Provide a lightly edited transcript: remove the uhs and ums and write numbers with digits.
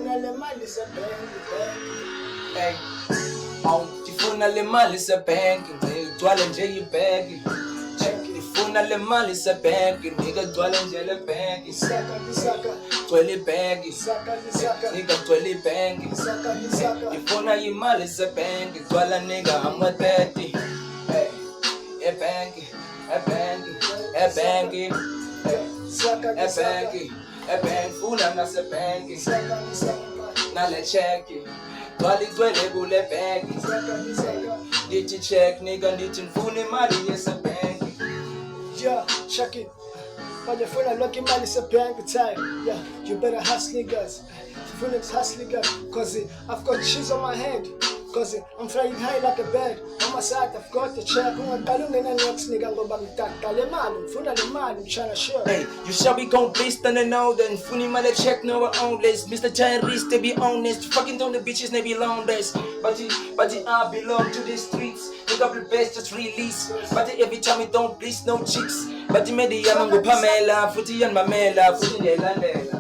tifuna le mali sebhenki Hey, tifuna le mali sebhenki, ngigcwale nje ibhenki. Tifuna le mali sebhenki, ngigcwale nje le bhenki. Gcwele ibhenki, ngigcwele ibhenki. Tifuna imali sebhenki, gcwala nigga I'm with 30. Hey, ebhenki, ebhenki, ebhenki, ebhenki, ebhenki, funa nasebhenki. Nale cheki, gcwele kule bhenki. Ndithi check nigga, ndithi ngifuna imali yesebhenki. Yeah, check it. But if you're lucky man, it's a bank time. Yeah, you better hustle niggas. Phoenix hustle niggas. Cause I've got cheese on my head. Cause I'm flying high like a bird. On my side, I've got the check. I'm talking and next nigga go back to the man. Funa the man, I'm trying to show. Hey, you shall be complaced and then know then funny mother check no our own list. Mr. Tyrese, to be honest, fucking down the bitches, they be long days. But I belong to the streets. You got the best just release. But every time it don't please no chicks. But the media go Pamela, footy and Mamela, footy and Landela.